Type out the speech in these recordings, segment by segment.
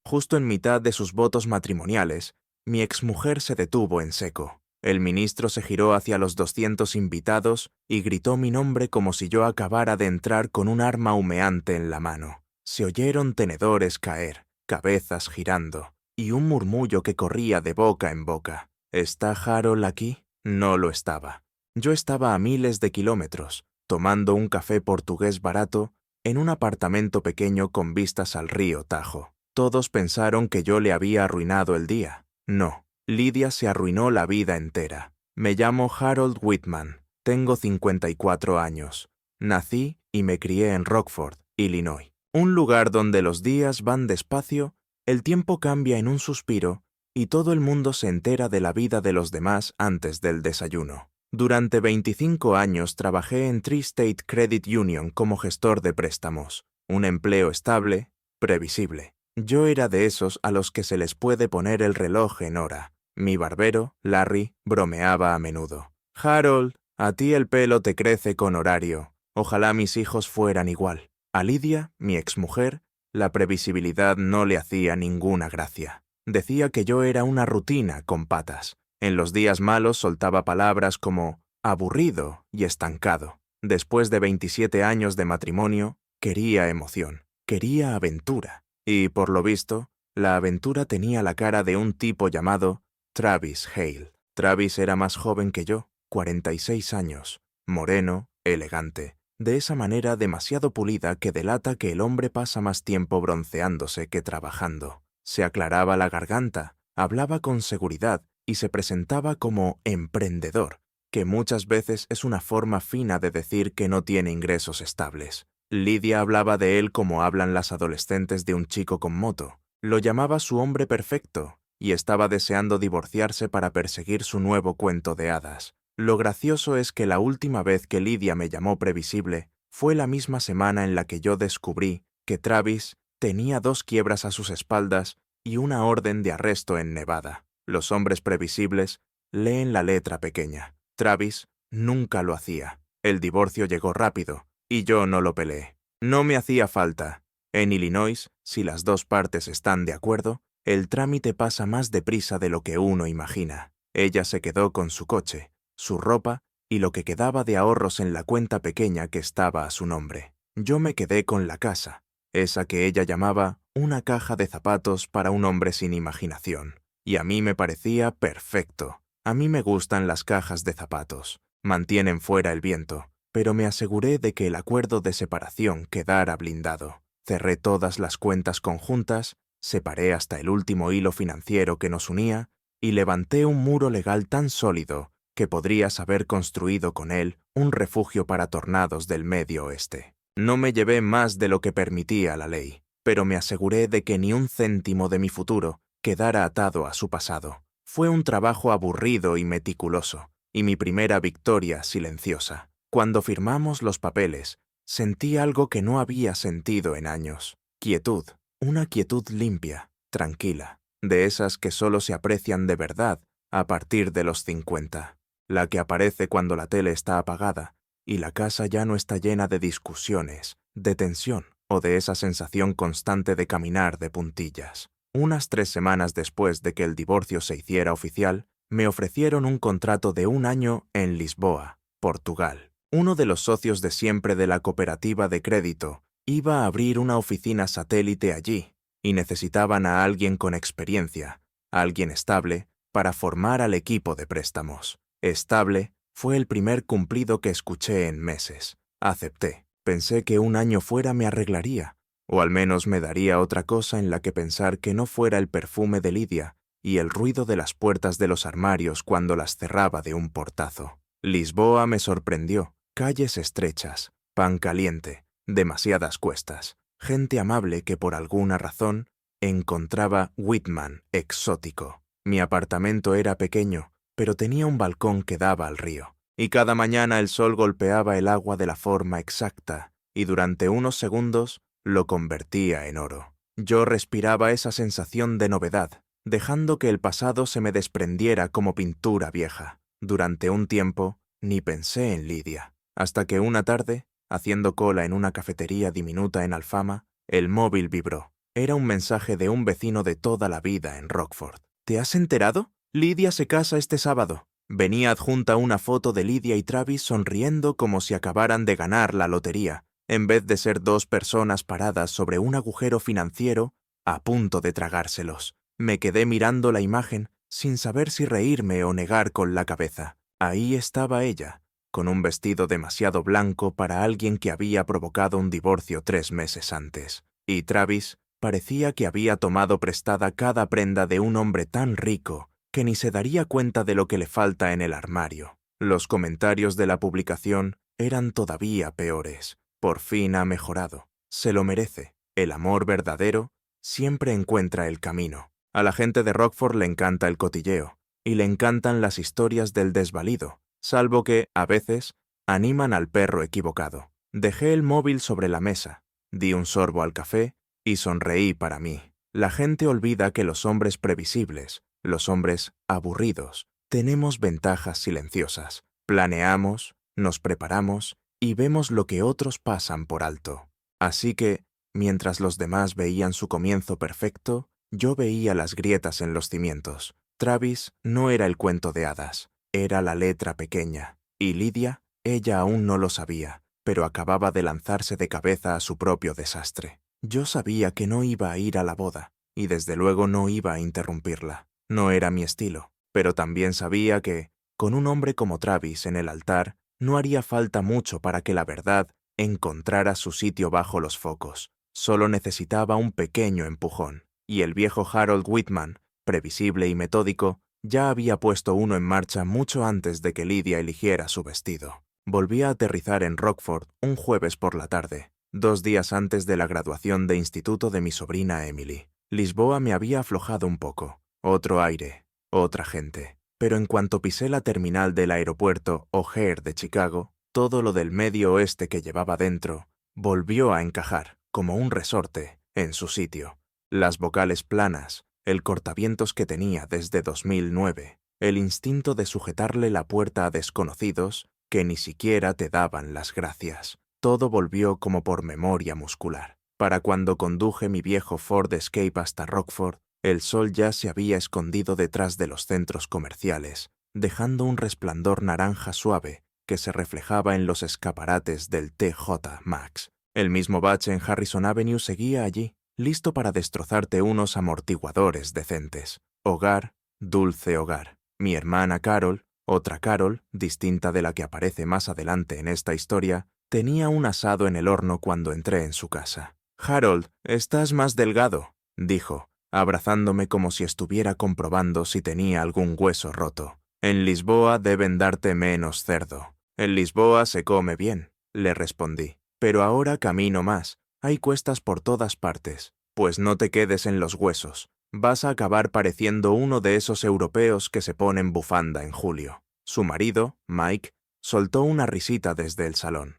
Justo en mitad de sus votos matrimoniales, mi exmujer se detuvo en seco. El ministro se giró hacia los 200 invitados y gritó mi nombre como si yo acabara de entrar con un arma humeante en la mano. Se oyeron tenedores caer, cabezas girando, y un murmullo que corría de boca en boca. ¿Está Harold aquí? No lo estaba. Yo estaba a miles de kilómetros, tomando un café portugués barato en un apartamento pequeño con vistas al río Tajo. Todos pensaron que yo le había arruinado el día. No, Lydia se arruinó la vida entera. Me llamo Harold Whitman, tengo 54 años. Nací y me crié en Rockford, Illinois. Un lugar donde los días van despacio, el tiempo cambia en un suspiro y todo el mundo se entera de la vida de los demás antes del desayuno. Durante 25 años trabajé en Tri-State Credit Union como gestor de préstamos. Un empleo estable, previsible. Yo era de esos a los que se les puede poner el reloj en hora. Mi barbero, Larry, bromeaba a menudo. Harold, a ti el pelo te crece con horario. Ojalá mis hijos fueran igual. A Lydia, mi exmujer, la previsibilidad no le hacía ninguna gracia. Decía que yo era una rutina con patas. En los días malos soltaba palabras como aburrido y estancado. Después de 27 años de matrimonio, quería emoción, quería aventura. Y, por lo visto, la aventura tenía la cara de un tipo llamado Travis Hale. Travis era más joven que yo, 46 años, moreno, elegante, de esa manera demasiado pulida que delata que el hombre pasa más tiempo bronceándose que trabajando. Se aclaraba la garganta, hablaba con seguridad y se presentaba como emprendedor, que muchas veces es una forma fina de decir que no tiene ingresos estables. Lydia hablaba de él como hablan las adolescentes de un chico con moto. Lo llamaba su hombre perfecto y estaba deseando divorciarse para perseguir su nuevo cuento de hadas. Lo gracioso es que la última vez que Lydia me llamó previsible fue la misma semana en la que yo descubrí que Travis tenía 2 quiebras a sus espaldas y una orden de arresto en Nevada. Los hombres previsibles leen la letra pequeña. Travis nunca lo hacía. El divorcio llegó rápido y yo no lo peleé. No me hacía falta. En Illinois, si las 2 partes están de acuerdo, el trámite pasa más deprisa de lo que uno imagina. Ella se quedó con su coche, su ropa y lo que quedaba de ahorros en la cuenta pequeña que estaba a su nombre. Yo me quedé con la casa, esa que ella llamaba una caja de zapatos para un hombre sin imaginación. Y a mí me parecía perfecto. A mí me gustan las cajas de zapatos. Mantienen fuera el viento. Pero me aseguré de que el acuerdo de separación quedara blindado. Cerré todas las cuentas conjuntas, separé hasta el último hilo financiero que nos unía y levanté un muro legal tan sólido que podrías haber construido con él un refugio para tornados del Medio Oeste. No me llevé más de lo que permitía la ley, pero me aseguré de que ni un céntimo de mi futuro quedara atado a su pasado. Fue un trabajo aburrido y meticuloso, y mi primera victoria silenciosa. Cuando firmamos los papeles, sentí algo que no había sentido en años. Quietud, una quietud limpia, tranquila, de esas que solo se aprecian de verdad a partir de los 50. La que aparece cuando la tele está apagada y la casa ya no está llena de discusiones, de tensión o de esa sensación constante de caminar de puntillas. Unas 3 semanas después de que el divorcio se hiciera oficial, me ofrecieron un contrato de 1 año en Lisboa, Portugal. Uno de los socios de siempre de la cooperativa de crédito iba a abrir una oficina satélite allí y necesitaban a alguien con experiencia, a alguien estable, para formar al equipo de préstamos. Estable fue el primer cumplido que escuché en meses. Acepté. Pensé que 1 año fuera me arreglaría, o al menos me daría otra cosa en la que pensar que no fuera el perfume de Lydia y el ruido de las puertas de los armarios cuando las cerraba de un portazo. Lisboa me sorprendió. Calles estrechas, pan caliente, demasiadas cuestas, gente amable que por alguna razón encontraba Whitman exótico. Mi apartamento era pequeño, pero tenía un balcón que daba al río, y cada mañana el sol golpeaba el agua de la forma exacta, y durante unos segundos lo convertía en oro. Yo respiraba esa sensación de novedad, dejando que el pasado se me desprendiera como pintura vieja. Durante un tiempo, ni pensé en Lydia. Hasta que una tarde, haciendo cola en una cafetería diminuta en Alfama, el móvil vibró. Era un mensaje de un vecino de toda la vida en Rockford. ¿Te has enterado? Lidia se casa este sábado. Venía adjunta una foto de Lidia y Travis sonriendo como si acabaran de ganar la lotería, en vez de ser dos personas paradas sobre un agujero financiero a punto de tragárselos. Me quedé mirando la imagen sin saber si reírme o negar con la cabeza. Ahí estaba ella, con un vestido demasiado blanco para alguien que había provocado un divorcio 3 meses antes. Y Travis parecía que había tomado prestada cada prenda de un hombre tan rico que ni se daría cuenta de lo que le falta en el armario. Los comentarios de la publicación eran todavía peores. Por fin ha mejorado. Se lo merece. El amor verdadero siempre encuentra el camino. A la gente de Rockford le encanta el cotilleo, y le encantan las historias del desvalido, salvo que, a veces, animan al perro equivocado. Dejé el móvil sobre la mesa, di un sorbo al café y sonreí para mí. La gente olvida que los hombres previsibles, los hombres aburridos, tenemos ventajas silenciosas. Planeamos, nos preparamos y vemos lo que otros pasan por alto. Así que, mientras los demás veían su comienzo perfecto, yo veía las grietas en los cimientos. Travis no era el cuento de hadas, era la letra pequeña. Y Lidia, ella aún no lo sabía, pero acababa de lanzarse de cabeza a su propio desastre. Yo sabía que no iba a ir a la boda, y desde luego no iba a interrumpirla. No era mi estilo, pero también sabía que, con un hombre como Travis en el altar, no haría falta mucho para que la verdad encontrara su sitio bajo los focos. Solo necesitaba un pequeño empujón, y el viejo Harold Whitman, previsible y metódico, ya había puesto uno en marcha mucho antes de que Lidia eligiera su vestido. Volví a aterrizar en Rockford un jueves por la tarde, 2 días antes de la graduación de instituto de mi sobrina Emily. Lisboa me había aflojado un poco. Otro aire, otra gente. Pero en cuanto pisé la terminal del aeropuerto O'Hare de Chicago, todo lo del medio oeste que llevaba dentro volvió a encajar, como un resorte, en su sitio. Las vocales planas, el cortavientos que tenía desde 2009, el instinto de sujetarle la puerta a desconocidos que ni siquiera te daban las gracias. Todo volvió como por memoria muscular. Para cuando conduje mi viejo Ford Escape hasta Rockford, el sol ya se había escondido detrás de los centros comerciales, dejando un resplandor naranja suave que se reflejaba en los escaparates del TJ Maxx. El mismo bache en Harrison Avenue seguía allí, listo para destrozarte unos amortiguadores decentes. Hogar, dulce hogar. Mi hermana Carol, otra Carol, distinta de la que aparece más adelante en esta historia, tenía un asado en el horno cuando entré en su casa. «Harold, estás más delgado», dijo, abrazándome como si estuviera comprobando si tenía algún hueso roto. «En Lisboa deben darte menos cerdo». «En Lisboa se come bien», le respondí. «Pero ahora camino más. Hay cuestas por todas partes. Pues no te quedes en los huesos. Vas a acabar pareciendo uno de esos europeos que se ponen bufanda en julio». Su marido, Mike, soltó una risita desde el salón.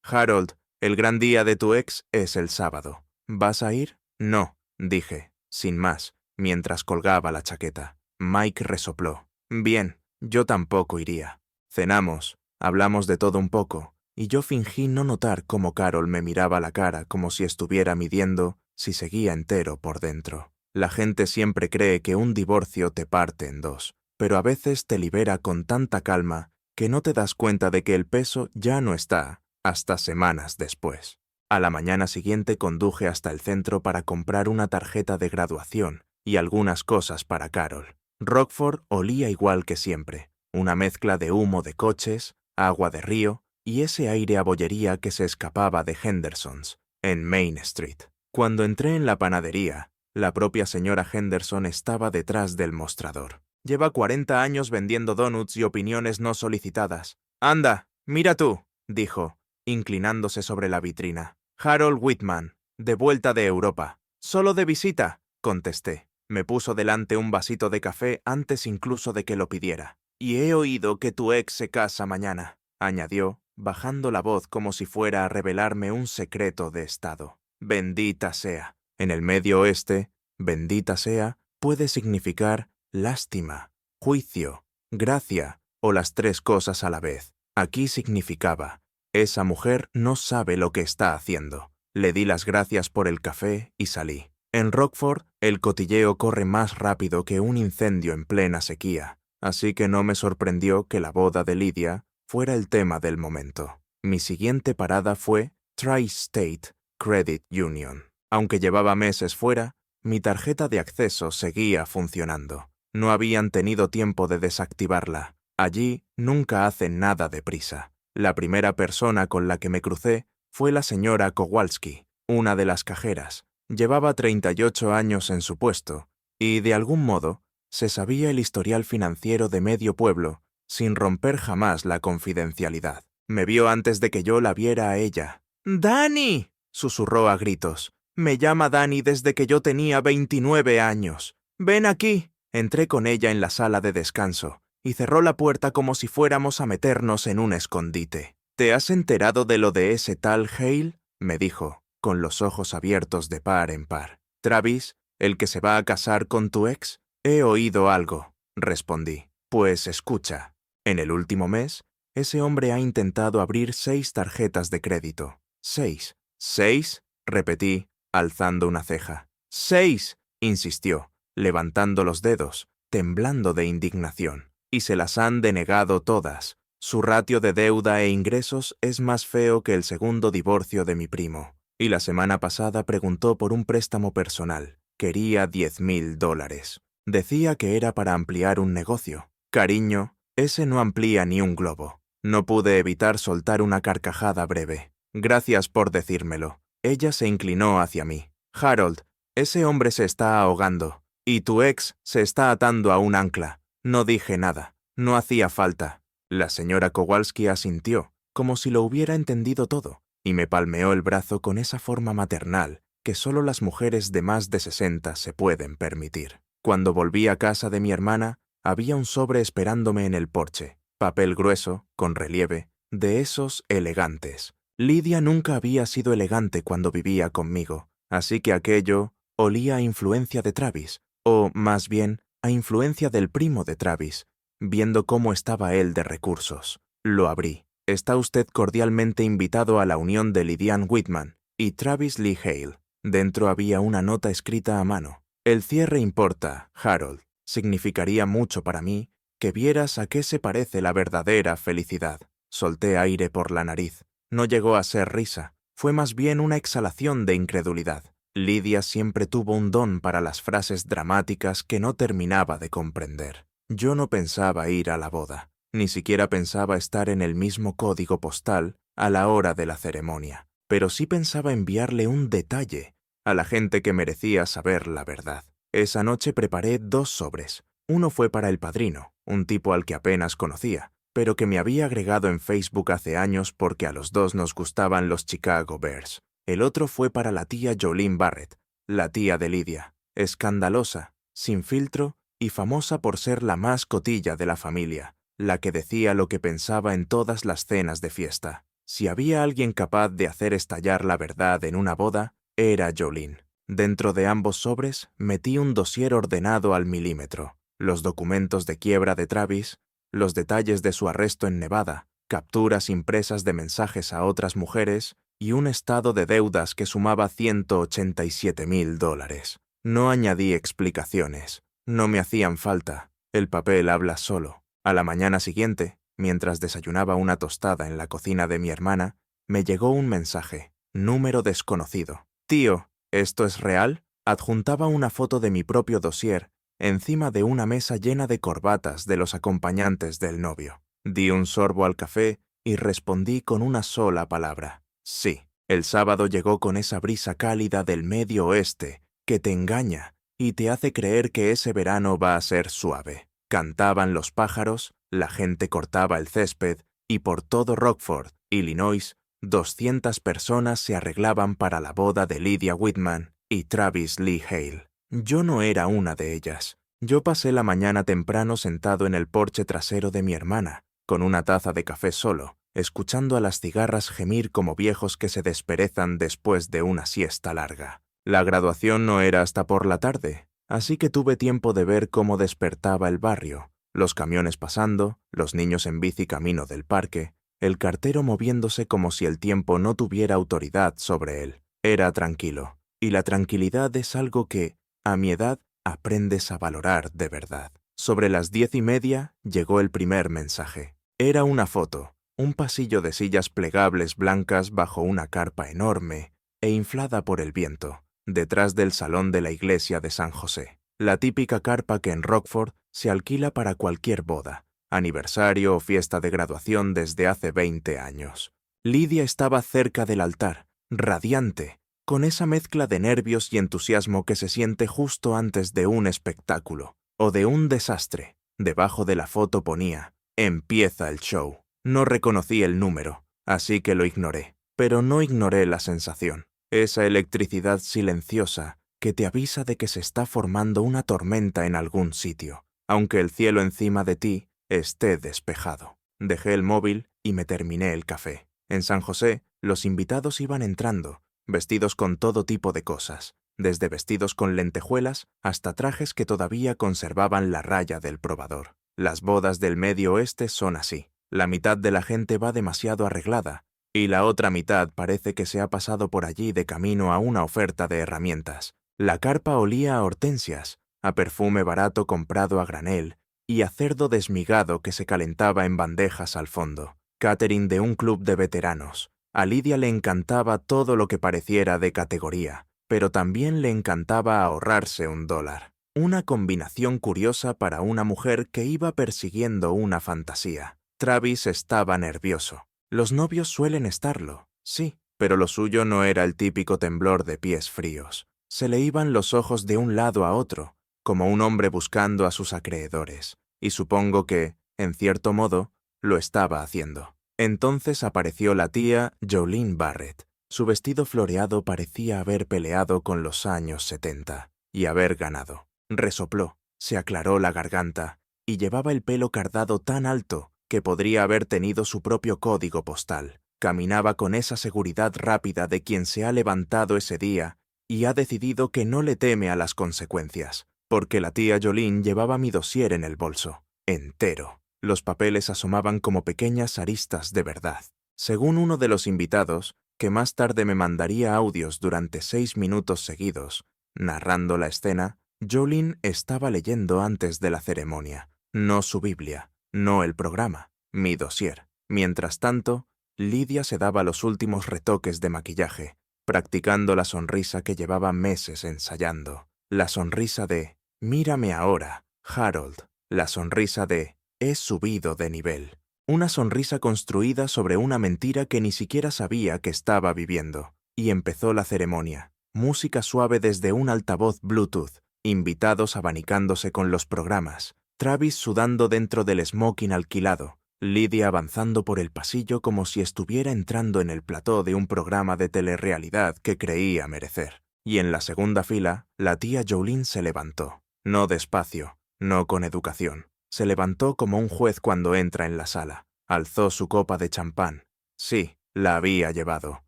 Harold, el gran día de tu ex es el sábado. ¿Vas a ir?» «No», dije, sin más, mientras colgaba la chaqueta. Mike resopló. «Bien, yo tampoco iría». Cenamos, hablamos de todo un poco, y yo fingí no notar cómo Carol me miraba la cara como si estuviera midiendo si seguía entero por dentro. La gente siempre cree que un divorcio te parte en dos, pero a veces te libera con tanta calma que no te das cuenta de que el peso ya no está hasta semanas después. A la mañana siguiente conduje hasta el centro para comprar una tarjeta de graduación y algunas cosas para Carol. Rockford olía igual que siempre, una mezcla de humo de coches, agua de río y ese aire a bollería que se escapaba de Henderson's, en Main Street. Cuando entré en la panadería, la propia señora Henderson estaba detrás del mostrador. «Lleva 40 años vendiendo donuts y opiniones no solicitadas. Anda, mira tú», dijo, inclinándose sobre la vitrina. «Harold Whitman, de vuelta de Europa». «¿Solo de visita?», contesté. Me puso delante un vasito de café antes incluso de que lo pidiera. «Y he oído que tu ex se casa mañana», añadió, bajando la voz como si fuera a revelarme un secreto de estado. Bendita sea. En el Medio Oeste, bendita sea puede significar lástima, juicio, gracia o las 3 cosas a la vez. Aquí significaba, esa mujer no sabe lo que está haciendo. Le di las gracias por el café y salí. En Rockford, el cotilleo corre más rápido que un incendio en plena sequía, así que no me sorprendió que la boda de Lydia fuera el tema del momento. Mi siguiente parada fue Tri-State Credit Union. Aunque llevaba meses fuera, mi tarjeta de acceso seguía funcionando. No habían tenido tiempo de desactivarla. Allí nunca hacen nada deprisa. La primera persona con la que me crucé fue la señora Kowalski, una de las cajeras. Llevaba 38 años en su puesto, y, de algún modo, se sabía el historial financiero de medio pueblo, sin romper jamás la confidencialidad. Me vio antes de que yo la viera a ella. «¡Dani!», susurró a gritos. «Me llama Dani desde que yo tenía 29 años. Ven aquí». Entré con ella en la sala de descanso, y cerró la puerta como si fuéramos a meternos en un escondite. «¿Te has enterado de lo de ese tal Hale?», me dijo, con los ojos abiertos de par en par. «¿Travis, el que se va a casar con tu ex?» «He oído algo», respondí. «Pues escucha. En el último mes, ese hombre ha intentado abrir 6 tarjetas de crédito». «¿6? ¿6?», repetí, alzando una ceja. «6», insistió, levantando los dedos, temblando de indignación. «Y se las han denegado todas. Su ratio de deuda e ingresos es más feo que el segundo divorcio de mi primo. Y la semana pasada preguntó por un préstamo personal. Quería $10,000. Decía que era para ampliar un negocio. Cariño, ese no amplía ni un globo». No pude evitar soltar una carcajada breve. «Gracias por decírmelo». Ella se inclinó hacia mí. «Harold, ese hombre se está ahogando, y tu ex se está atando a un ancla». No dije nada. No hacía falta. La señora Kowalski asintió, como si lo hubiera entendido todo, y me palmeó el brazo con esa forma maternal que solo las mujeres de más de 60 se pueden permitir. Cuando volví a casa de mi hermana, había un sobre esperándome en el porche, papel grueso, con relieve, de esos elegantes. Lydia nunca había sido elegante cuando vivía conmigo, así que aquello olía a influencia de Travis, o, más bien, a influencia del primo de Travis, viendo cómo estaba él de recursos. Lo abrí. «Está usted cordialmente invitado a la unión de Lydian Whitman y Travis Lee Hale». Dentro había una nota escrita a mano. «El cierre importa, Harold. Significaría mucho para mí que vieras a qué se parece la verdadera felicidad». Solté aire por la nariz. No llegó a ser risa. Fue más bien una exhalación de incredulidad. Lydia siempre tuvo un don para las frases dramáticas que no terminaba de comprender. Yo no pensaba ir a la boda. Ni siquiera pensaba estar en el mismo código postal a la hora de la ceremonia. Pero sí pensaba enviarle un detalle a la gente que merecía saber la verdad. Esa noche preparé 2 sobres. Uno fue para el padrino, un tipo al que apenas conocía, pero que me había agregado en Facebook hace años porque a los 2 nos gustaban los Chicago Bears. El otro fue para la tía Jolene Barrett, la tía de Lydia, escandalosa, sin filtro y famosa por ser la más cotilla de la familia, la que decía lo que pensaba en todas las cenas de fiesta. Si había alguien capaz de hacer estallar la verdad en una boda, era Jolene. Dentro de ambos sobres metí un dossier ordenado al milímetro, los documentos de quiebra de Travis, los detalles de su arresto en Nevada, capturas impresas de mensajes a otras mujeres y un estado de deudas que sumaba $187,000. No añadí explicaciones. No me hacían falta. El papel habla solo. A la mañana siguiente, mientras desayunaba una tostada en la cocina de mi hermana, me llegó un mensaje. Número desconocido. «Tío, ¿esto es real?». Adjuntaba una foto de mi propio dossier encima de una mesa llena de corbatas de los acompañantes del novio. Di un sorbo al café y respondí con una sola palabra. «Sí». El sábado llegó con esa brisa cálida del medio oeste que te engaña y te hace creer que ese verano va a ser suave. Cantaban los pájaros, la gente cortaba el césped y por todo Rockford, Illinois, 200 personas se arreglaban para la boda de Lydia Whitman y Travis Lee Hale. Yo no era una de ellas. Yo pasé la mañana temprano sentado en el porche trasero de mi hermana, con una taza de café solo, escuchando a las cigarras gemir como viejos que se desperezan después de una siesta larga. La graduación no era hasta por la tarde, así que tuve tiempo de ver cómo despertaba el barrio, los camiones pasando, los niños en bici camino del parque, el cartero moviéndose como si el tiempo no tuviera autoridad sobre él. Era tranquilo. y la tranquilidad es algo que, a mi edad, aprendes a valorar de verdad. Sobre las 10:30 llegó el primer mensaje. Era una foto, un pasillo de sillas plegables blancas bajo una carpa enorme e inflada por el viento, detrás del salón de la iglesia de San José. La típica carpa que en Rockford se alquila para cualquier boda, aniversario o fiesta de graduación desde hace 20 años. Lydia estaba cerca del altar, radiante, con esa mezcla de nervios y entusiasmo que se siente justo antes de un espectáculo o de un desastre. Debajo de la foto ponía: «Empieza el show». No reconocí el número, así que lo ignoré, pero no ignoré la sensación, esa electricidad silenciosa que te avisa de que se está formando una tormenta en algún sitio, aunque el cielo encima de ti esté despejado. Dejé el móvil y me terminé el café. En San José, los invitados iban entrando, vestidos con todo tipo de cosas, desde vestidos con lentejuelas hasta trajes que todavía conservaban la raya del probador. Las bodas del Medio Oeste son así. La mitad de la gente va demasiado arreglada, y la otra mitad parece que se ha pasado por allí de camino a una oferta de herramientas. La carpa olía a hortensias, a perfume barato comprado a granel y a cerdo desmigado que se calentaba en bandejas al fondo. Catering de un club de veteranos. A Lydia le encantaba todo lo que pareciera de categoría, pero también le encantaba ahorrarse $1. Una combinación curiosa para una mujer que iba persiguiendo una fantasía. Travis estaba nervioso. Los novios suelen estarlo, sí, pero lo suyo no era el típico temblor de pies fríos. Se le iban los ojos de un lado a otro, como un hombre buscando a sus acreedores, y supongo que, en cierto modo, lo estaba haciendo. Entonces apareció la tía Jolene Barrett. Su vestido floreado parecía haber peleado con los años 70 y haber ganado. Resopló, se aclaró la garganta y llevaba el pelo cardado tan alto que podría haber tenido su propio código postal. Caminaba con esa seguridad rápida de quien se ha levantado ese día y ha decidido que no le teme a las consecuencias, porque la tía Jolene llevaba mi dossier en el bolso, entero. Los papeles asomaban como pequeñas aristas de verdad. Según uno de los invitados, que más tarde me mandaría audios durante 6 minutos seguidos, narrando la escena, Jolene estaba leyendo antes de la ceremonia, no su Biblia, no el programa, mi dossier. Mientras tanto, Lydia se daba los últimos retoques de maquillaje, practicando la sonrisa que llevaba meses ensayando. La sonrisa de «Mírame ahora, Harold». La sonrisa de «He subido de nivel». Una sonrisa construida sobre una mentira que ni siquiera sabía que estaba viviendo. Y empezó la ceremonia. Música suave desde un altavoz Bluetooth, invitados abanicándose con los programas, Travis sudando dentro del smoking alquilado, Lydia avanzando por el pasillo como si estuviera entrando en el plató de un programa de telerrealidad que creía merecer. Y en la segunda fila, la tía Jolene se levantó. No despacio, no con educación. Se levantó como un juez cuando entra en la sala. Alzó su copa de champán. Sí, la había llevado.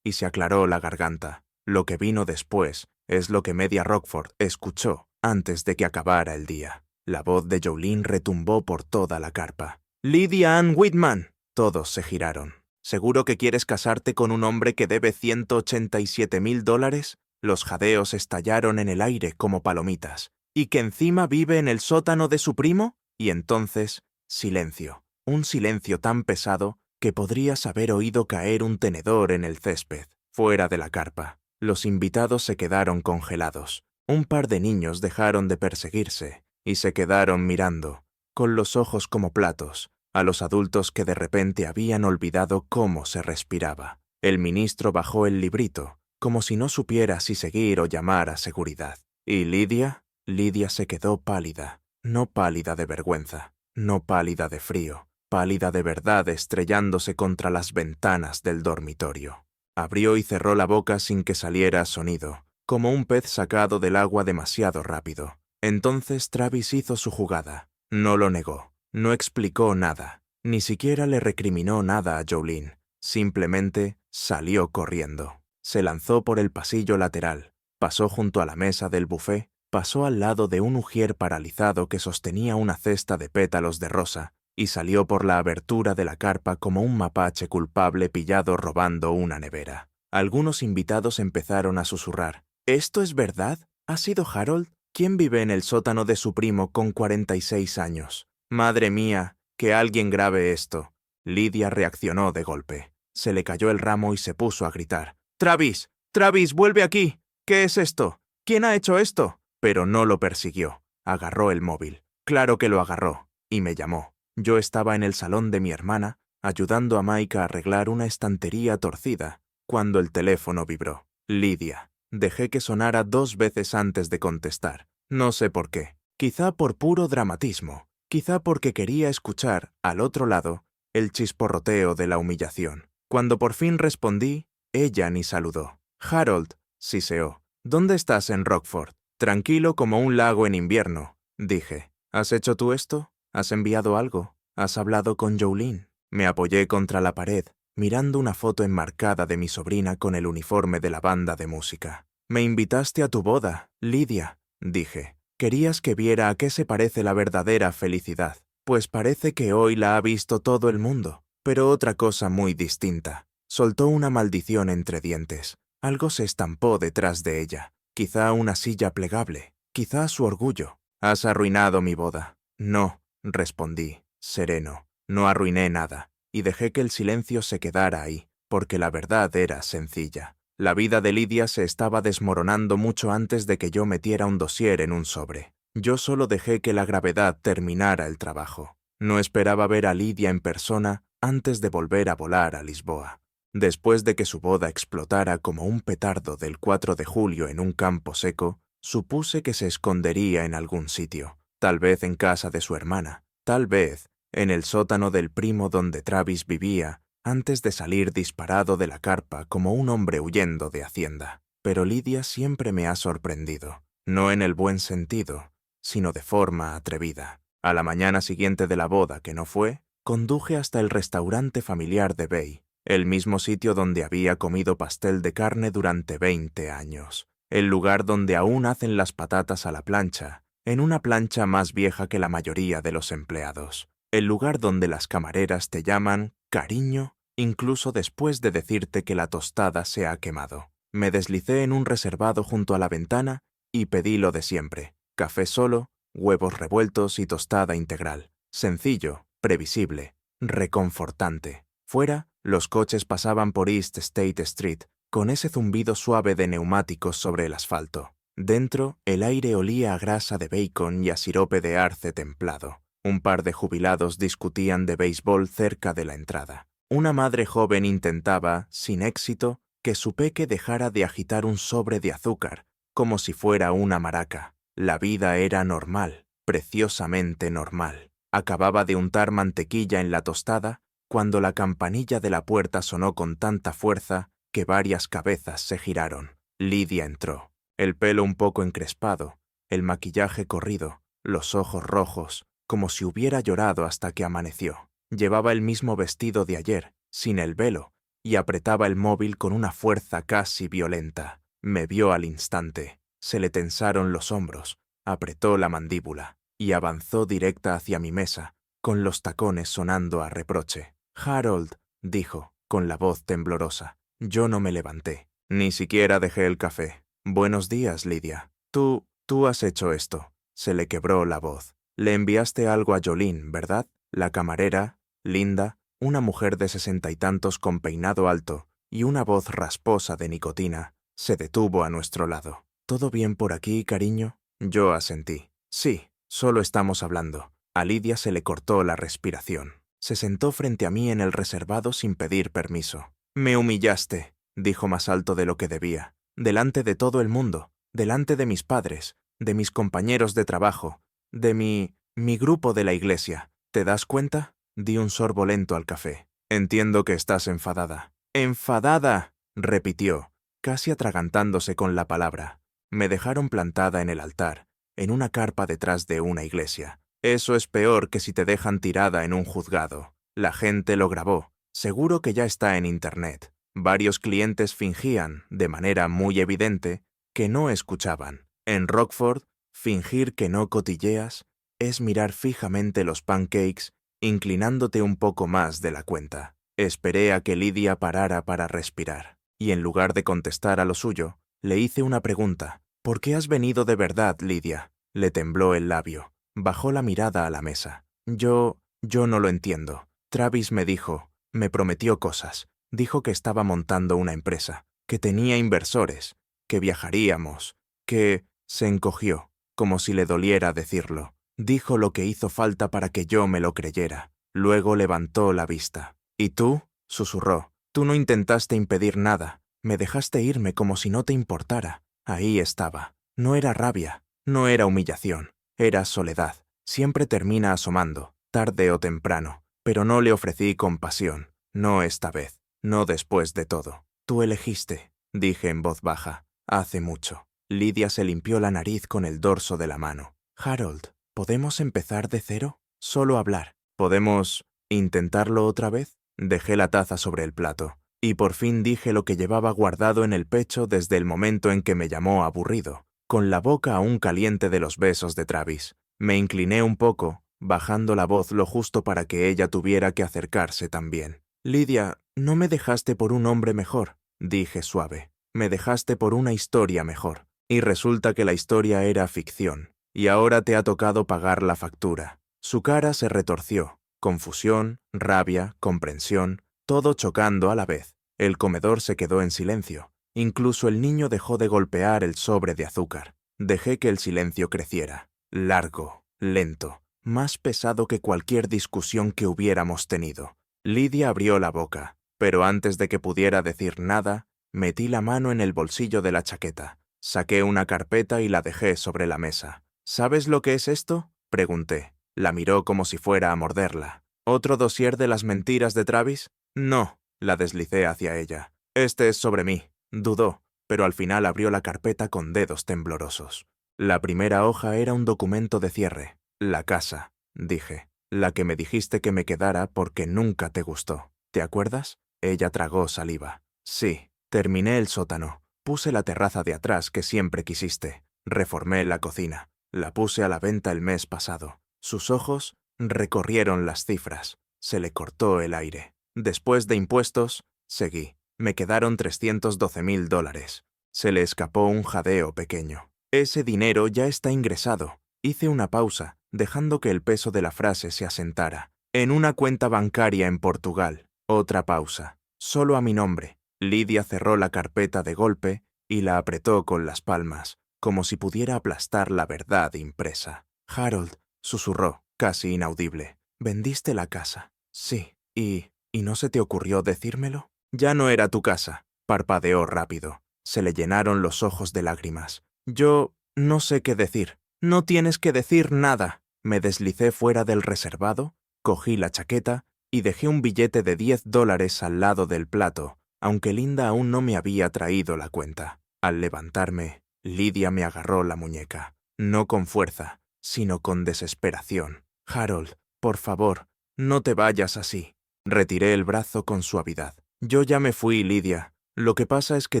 Y se aclaró la garganta. Lo que vino después es lo que media Rockford escuchó antes de que acabara el día. La voz de Jolene retumbó por toda la carpa. «Lydia Ann Whitman». Todos se giraron. «¿Seguro que quieres casarte con un hombre que debe $187,000? Los jadeos estallaron en el aire como palomitas. ¿Y que encima vive en el sótano de su primo? Y entonces, silencio. Un silencio tan pesado que podrías haber oído caer un tenedor en el césped, fuera de la carpa. Los invitados se quedaron congelados. Un par de niños dejaron de perseguirse y se quedaron mirando, con los ojos como platos, a los adultos que de repente habían olvidado cómo se respiraba. El ministro bajó el librito, como si no supiera si seguir o llamar a seguridad. ¿Y Lydia? Lydia se quedó pálida, no pálida de vergüenza, no pálida de frío, pálida de verdad estrellándose contra las ventanas del dormitorio. Abrió y cerró la boca sin que saliera sonido, como un pez sacado del agua demasiado rápido. Entonces Travis hizo su jugada. No lo negó, no explicó nada, ni siquiera le recriminó nada a Jolene. Simplemente salió corriendo. Se lanzó por el pasillo lateral, pasó junto a la mesa del buffet, pasó al lado de un ujier paralizado que sostenía una cesta de pétalos de rosa y salió por la abertura de la carpa como un mapache culpable pillado robando una nevera. Algunos invitados empezaron a susurrar, ¿Esto es verdad? ¿Ha sido Harold? ¿Quién vive en el sótano de su primo con 46 años? Madre mía, que alguien grabe esto. Lydia reaccionó de golpe. Se le cayó el ramo y se puso a gritar. ¡Travis! ¡Travis, vuelve aquí! ¿Qué es esto? ¿Quién ha hecho esto? Pero no lo persiguió. Agarró el móvil. Claro que lo agarró. Y me llamó. Yo estaba en el salón de mi hermana, ayudando a Mike a arreglar una estantería torcida, cuando el teléfono vibró. Lydia. Dejé que sonara 2 veces antes de contestar. No sé por qué. Quizá por puro dramatismo. Quizá porque quería escuchar, al otro lado, el chisporroteo de la humillación. Cuando por fin respondí, ella ni saludó. Harold, siseó. ¿Dónde estás en Rockford? Tranquilo como un lago en invierno, dije. ¿Has hecho tú esto? ¿Has enviado algo? ¿Has hablado con Jolene? Me apoyé contra la pared, mirando una foto enmarcada de mi sobrina con el uniforme de la banda de música. Me invitaste a tu boda, Lydia, dije. Querías que viera a qué se parece la verdadera felicidad. Pues parece que hoy la ha visto todo el mundo, pero otra cosa muy distinta. Soltó una maldición entre dientes. Algo se estampó detrás de ella. Quizá una silla plegable, quizá su orgullo. Has arruinado mi boda. No, respondí, sereno. No arruiné nada, y dejé que el silencio se quedara ahí, porque la verdad era sencilla. La vida de Lydia se estaba desmoronando mucho antes de que yo metiera un dossier en un sobre. Yo solo dejé que la gravedad terminara el trabajo. No esperaba ver a Lydia en persona antes de volver a volar a Lisboa. Después de que su boda explotara como un petardo del 4 de julio en un campo seco, supuse que se escondería en algún sitio, tal vez en casa de su hermana, tal vez en el sótano del primo donde Travis vivía, antes de salir disparado de la carpa como un hombre huyendo de Hacienda. Pero Lydia siempre me ha sorprendido, no en el buen sentido, sino de forma atrevida. A la mañana siguiente de la boda, que no fue, conduje hasta el restaurante familiar de Bay, el mismo sitio donde había comido pastel de carne durante 20 años, el lugar donde aún hacen las patatas a la plancha, en una plancha más vieja que la mayoría de los empleados, el lugar donde las camareras te llaman cariño, incluso después de decirte que la tostada se ha quemado. Me deslicé en un reservado junto a la ventana y pedí lo de siempre, café solo, huevos revueltos y tostada integral. Sencillo, previsible, reconfortante. Fuera, los coches pasaban por East State Street, con ese zumbido suave de neumáticos sobre el asfalto. Dentro, el aire olía a grasa de bacon y a sirope de arce templado. Un par de jubilados discutían de béisbol cerca de la entrada. Una madre joven intentaba, sin éxito, que su peque dejara de agitar un sobre de azúcar, como si fuera una maraca. La vida era normal, preciosamente normal. Acababa de untar mantequilla en la tostada cuando la campanilla de la puerta sonó con tanta fuerza que varias cabezas se giraron. Lydia entró, el pelo un poco encrespado, el maquillaje corrido, los ojos rojos, como si hubiera llorado hasta que amaneció. Llevaba el mismo vestido de ayer, sin el velo, y apretaba el móvil con una fuerza casi violenta. Me vio al instante, se le tensaron los hombros, apretó la mandíbula, y avanzó directa hacia mi mesa, con los tacones sonando a reproche. «Harold», dijo, con la voz temblorosa. Yo no me levanté, ni siquiera dejé el café. «Buenos días, Lydia. Tú has hecho esto». Se le quebró la voz. «Le enviaste algo a Jolene, ¿verdad?» La camarera, Linda, una mujer de 60 y tantos con peinado alto y una voz rasposa de nicotina, se detuvo a nuestro lado. «¿Todo bien por aquí, cariño?» Yo asentí. «Sí, solo estamos hablando». A Lydia se le cortó la respiración. Se sentó frente a mí en el reservado sin pedir permiso. «Me humillaste», dijo más alto de lo que debía, «delante de todo el mundo, delante de mis padres, de mis compañeros de trabajo, de mi grupo de la iglesia. ¿Te das cuenta?» Di un sorbo lento al café. «Entiendo que estás enfadada». «¡Enfadada!», repitió, casi atragantándose con la palabra. Me dejaron plantada en el altar, en una carpa detrás de una iglesia. Eso es peor que si te dejan tirada en un juzgado. La gente lo grabó. Seguro que ya está en internet. Varios clientes fingían, de manera muy evidente, que no escuchaban. En Rockford, fingir que no cotilleas es mirar fijamente los pancakes, inclinándote un poco más de la cuenta. Esperé a que Lydia parara para respirar, y en lugar de contestar a lo suyo, Le hice una pregunta. ¿Por qué has venido de verdad, Lidia? Le tembló el labio. Bajó la mirada a la mesa. Yo no lo entiendo. Travis me prometió cosas. Dijo que estaba montando una empresa, que tenía inversores, que viajaríamos, que... Se encogió, como si le doliera decirlo. Dijo lo que hizo falta para que yo me lo creyera. Luego levantó la vista. ¿Y tú? Susurró. Tú no intentaste impedir nada. Me dejaste irme como si no te importara. Ahí estaba. No era rabia, no era humillación, era soledad. Siempre termina asomando, tarde o temprano. Pero no le ofrecí compasión. No esta vez. No después de todo. Tú elegiste, dije en voz baja. Hace mucho. Lidia se limpió la nariz con el dorso de la mano. Harold, ¿podemos empezar de cero? Solo hablar. ¿Podemos intentarlo otra vez? Dejé la taza sobre el plato, y por fin dije lo que llevaba guardado en el pecho desde el momento en que me llamó aburrido, con la boca aún caliente de los besos de Travis. Me incliné un poco, bajando la voz lo justo para que ella tuviera que acercarse también. Lidia, no me dejaste por un hombre mejor, dije suave. Me dejaste por una historia mejor. Y resulta que la historia era ficción, y ahora te ha tocado pagar la factura. Su cara se retorció, confusión, rabia, comprensión, todo chocando a la vez. El comedor se quedó en silencio. Incluso el niño dejó de golpear el sobre de azúcar. Dejé que el silencio creciera, largo, lento, más pesado que cualquier discusión que hubiéramos tenido. Lidia abrió la boca, pero antes de que pudiera decir nada, metí la mano en el bolsillo de la chaqueta. Saqué una carpeta y la dejé sobre la mesa. ¿Sabes lo que es esto? Pregunté. La miró como si fuera a morderla. ¿Otro dossier de las mentiras de Travis? No, la deslicé hacia ella. Este es sobre mí. Dudó, pero al final abrió la carpeta con dedos temblorosos. La primera hoja era un documento de cierre. La casa, dije. La que me dijiste que me quedara porque nunca te gustó. ¿Te acuerdas? Ella tragó saliva. Sí, terminé el sótano. Puse la terraza de atrás que siempre quisiste. Reformé la cocina. La puse a la venta el mes pasado. Sus ojos recorrieron las cifras. Se le cortó el aire. Después de impuestos, seguí. Me quedaron $312,000. Se le escapó un jadeo pequeño. Ese dinero ya está ingresado. Hice una pausa, dejando que el peso de la frase se asentara. En una cuenta bancaria en Portugal. Otra pausa. Solo a mi nombre. Lidia cerró la carpeta de golpe y la apretó con las palmas, como si pudiera aplastar la verdad impresa. Harold, susurró, casi inaudible. ¿Vendiste la casa? Sí. ¿Y no se te ocurrió decírmelo? Ya no era tu casa, parpadeó rápido. Se le llenaron los ojos de lágrimas. Yo no sé qué decir. No tienes que decir nada. Me deslicé fuera del reservado, cogí la chaqueta y dejé un billete de $10 al lado del plato, aunque Linda aún no me había traído la cuenta. Al levantarme, Lidia me agarró la muñeca, no con fuerza, sino con desesperación. Harold, por favor, no te vayas así. Retiré el brazo con suavidad. Yo ya me fui, Lidia. Lo que pasa es que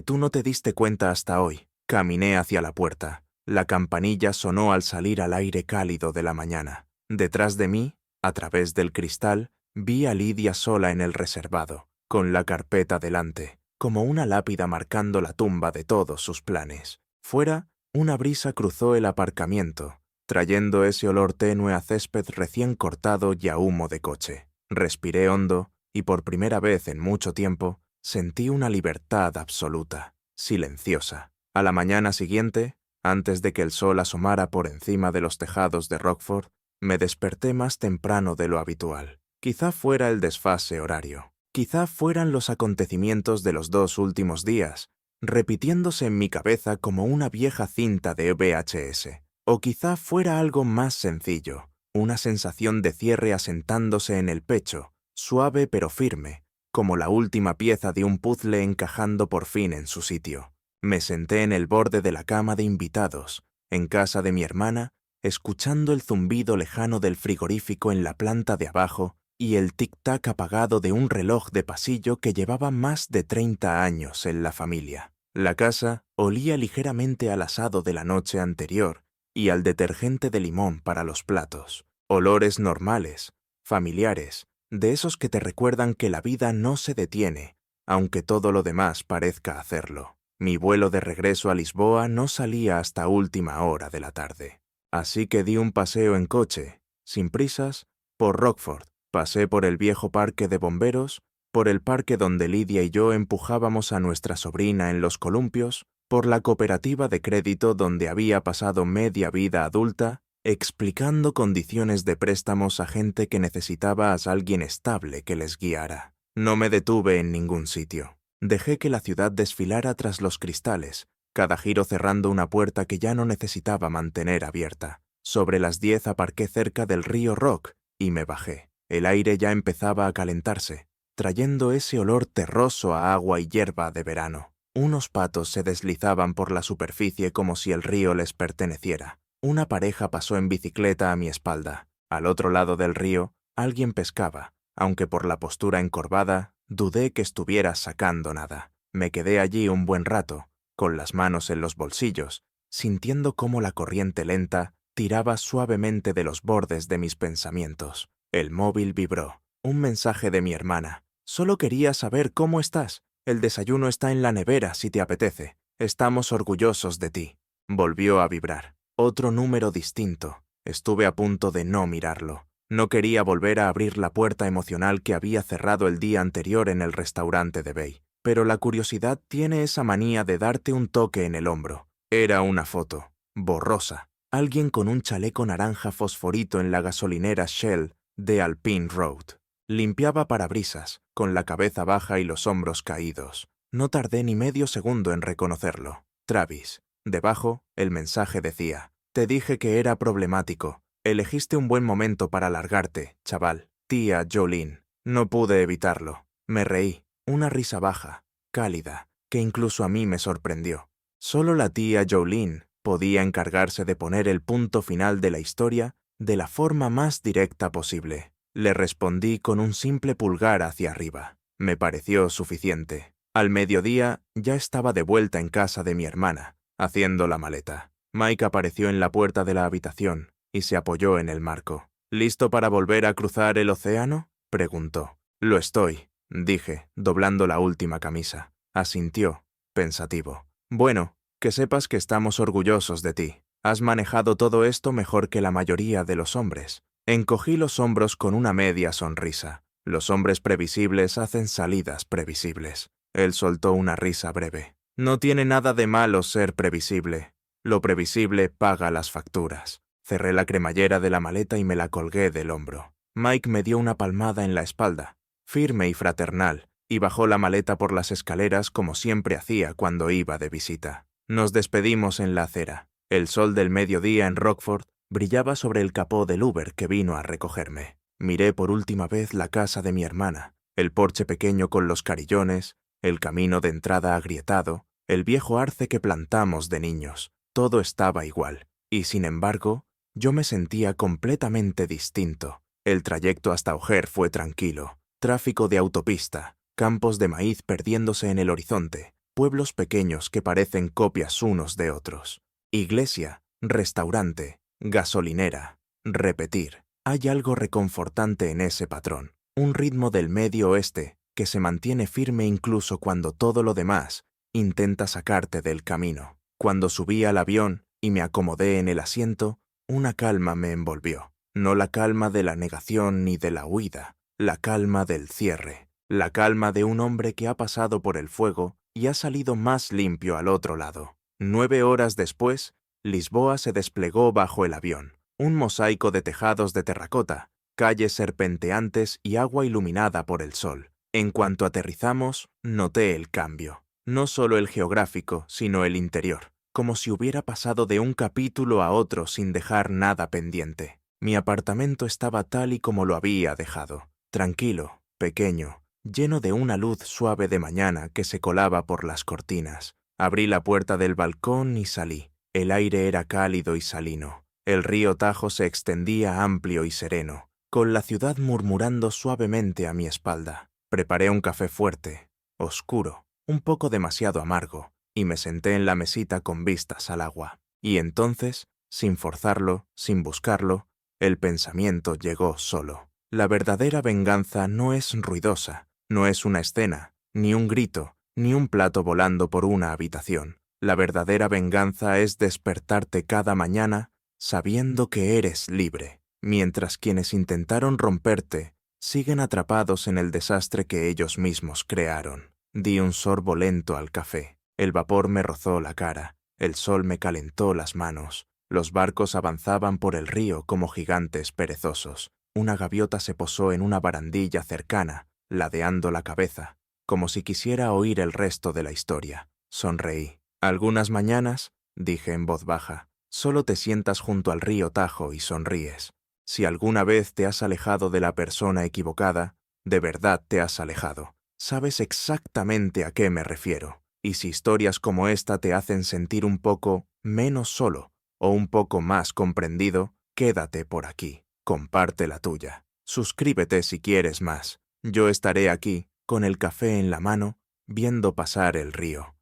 tú no te diste cuenta hasta hoy. Caminé hacia la puerta. La campanilla sonó al salir al aire cálido de la mañana. Detrás de mí, a través del cristal, vi a Lidia sola en el reservado, con la carpeta delante, como una lápida marcando la tumba de todos sus planes. Fuera, una brisa cruzó el aparcamiento, trayendo ese olor tenue a césped recién cortado y a humo de coche. Respiré hondo y por primera vez en mucho tiempo sentí una libertad absoluta, silenciosa. A la mañana siguiente, antes de que el sol asomara por encima de los tejados de Rockford, me desperté más temprano de lo habitual. Quizá fuera el desfase horario. Quizá fueran los acontecimientos de los 2 últimos días, repitiéndose en mi cabeza como una vieja cinta de VHS. O quizá fuera algo más sencillo, una sensación de cierre asentándose en el pecho, suave pero firme, como la última pieza de un puzzle encajando por fin en su sitio. Me senté en el borde de la cama de invitados, en casa de mi hermana, escuchando el zumbido lejano del frigorífico en la planta de abajo y el tic-tac apagado de un reloj de pasillo que llevaba más de 30 años en la familia. La casa olía ligeramente al asado de la noche anterior y al detergente de limón para los platos. Olores normales, familiares, de esos que te recuerdan que la vida no se detiene, aunque todo lo demás parezca hacerlo. Mi vuelo de regreso a Lisboa no salía hasta última hora de la tarde. Así que di un paseo en coche, sin prisas, por Rockford. Pasé por el viejo parque de bomberos, por el parque donde Lidia y yo empujábamos a nuestra sobrina en los columpios, por la cooperativa de crédito donde había pasado media vida adulta, explicando condiciones de préstamos a gente que necesitaba a alguien estable que les guiara. No me detuve en ningún sitio. Dejé que la ciudad desfilara tras los cristales, cada giro cerrando una puerta que ya no necesitaba mantener abierta. Sobre las 10 aparqué cerca del río Rock y me bajé. El aire ya empezaba a calentarse, trayendo ese olor terroso a agua y hierba de verano. Unos patos se deslizaban por la superficie como si el río les perteneciera. Una pareja pasó en bicicleta a mi espalda. Al otro lado del río, alguien pescaba, aunque por la postura encorvada, dudé que estuviera sacando nada. Me quedé allí un buen rato, con las manos en los bolsillos, sintiendo cómo la corriente lenta tiraba suavemente de los bordes de mis pensamientos. El móvil vibró. Un mensaje de mi hermana. Solo quería saber cómo estás. El desayuno está en la nevera si te apetece. Estamos orgullosos de ti. Volvió a vibrar. Otro número distinto. Estuve a punto de no mirarlo. No quería volver a abrir la puerta emocional que había cerrado el día anterior en el restaurante de Bay. Pero la curiosidad tiene esa manía de darte un toque en el hombro. Era una foto, borrosa. Alguien con un chaleco naranja fosforito en la gasolinera Shell de Alpine Road. Limpiaba parabrisas, con la cabeza baja y los hombros caídos. No tardé ni medio segundo en reconocerlo. Travis. Debajo, el mensaje decía: «Te dije que era problemático. Elegiste un buen momento para largarte, chaval. Tía Jolene». No pude evitarlo. Me reí. Una risa baja, cálida, que incluso a mí me sorprendió. Solo la tía Jolene podía encargarse de poner el punto final de la historia de la forma más directa posible. Le respondí con un simple pulgar hacia arriba. Me pareció suficiente. Al mediodía ya estaba de vuelta en casa de mi hermana, haciendo la maleta. Mike apareció en la puerta de la habitación y se apoyó en el marco. «¿Listo para volver a cruzar el océano?», preguntó. «Lo estoy», dije, doblando la última camisa. Asintió, pensativo. «Bueno, que sepas que estamos orgullosos de ti. Has manejado todo esto mejor que la mayoría de los hombres». Encogí los hombros con una media sonrisa. Los hombres previsibles hacen salidas previsibles. Él soltó una risa breve. «No tiene nada de malo ser previsible. Lo previsible paga las facturas». Cerré la cremallera de la maleta y me la colgué del hombro. Mike me dio una palmada en la espalda, firme y fraternal, y bajó la maleta por las escaleras como siempre hacía cuando iba de visita. Nos despedimos en la acera. El sol del mediodía en Rockford brillaba sobre el capó del Uber que vino a recogerme. Miré por última vez la casa de mi hermana, el porche pequeño con los carillones, el camino de entrada agrietado, el viejo arce que plantamos de niños. Todo estaba igual, y sin embargo, yo me sentía completamente distinto. El trayecto hasta O'Hare fue tranquilo. Tráfico de autopista, campos de maíz perdiéndose en el horizonte, pueblos pequeños que parecen copias unos de otros. Iglesia, restaurante, gasolinera, repetir. Hay algo reconfortante en ese patrón. Un ritmo del medio oeste que se mantiene firme incluso cuando todo lo demás intenta sacarte del camino. Cuando subí al avión y me acomodé en el asiento, una calma me envolvió. No la calma de la negación ni de la huida, la calma del cierre. La calma de un hombre que ha pasado por el fuego y ha salido más limpio al otro lado. 9 horas después, Lisboa se desplegó bajo el avión. Un mosaico de tejados de terracota, calles serpenteantes y agua iluminada por el sol. En cuanto aterrizamos, noté el cambio. No solo el geográfico, sino el interior. Como si hubiera pasado de un capítulo a otro sin dejar nada pendiente. Mi apartamento estaba tal y como lo había dejado. Tranquilo, pequeño, lleno de una luz suave de mañana que se colaba por las cortinas. Abrí la puerta del balcón y salí. El aire era cálido y salino. El río Tajo se extendía amplio y sereno, con la ciudad murmurando suavemente a mi espalda. Preparé un café fuerte, oscuro, un poco demasiado amargo, y me senté en la mesita con vistas al agua. Y entonces, sin forzarlo, sin buscarlo, el pensamiento llegó solo. La verdadera venganza no es ruidosa, no es una escena, ni un grito, ni un plato volando por una habitación. La verdadera venganza es despertarte cada mañana sabiendo que eres libre, mientras quienes intentaron romperte siguen atrapados en el desastre que ellos mismos crearon. Di un sorbo lento al café. El vapor me rozó la cara, el sol me calentó las manos. Los barcos avanzaban por el río como gigantes perezosos. Una gaviota se posó en una barandilla cercana, ladeando la cabeza, como si quisiera oír el resto de la historia. Sonreí. Algunas mañanas, dije en voz baja, solo te sientas junto al río Tajo y sonríes. Si alguna vez te has alejado de la persona equivocada, de verdad te has alejado. Sabes exactamente a qué me refiero. Y si historias como esta te hacen sentir un poco menos solo o un poco más comprendido, quédate por aquí. Comparte la tuya. Suscríbete si quieres más. Yo estaré aquí, con el café en la mano, viendo pasar el río.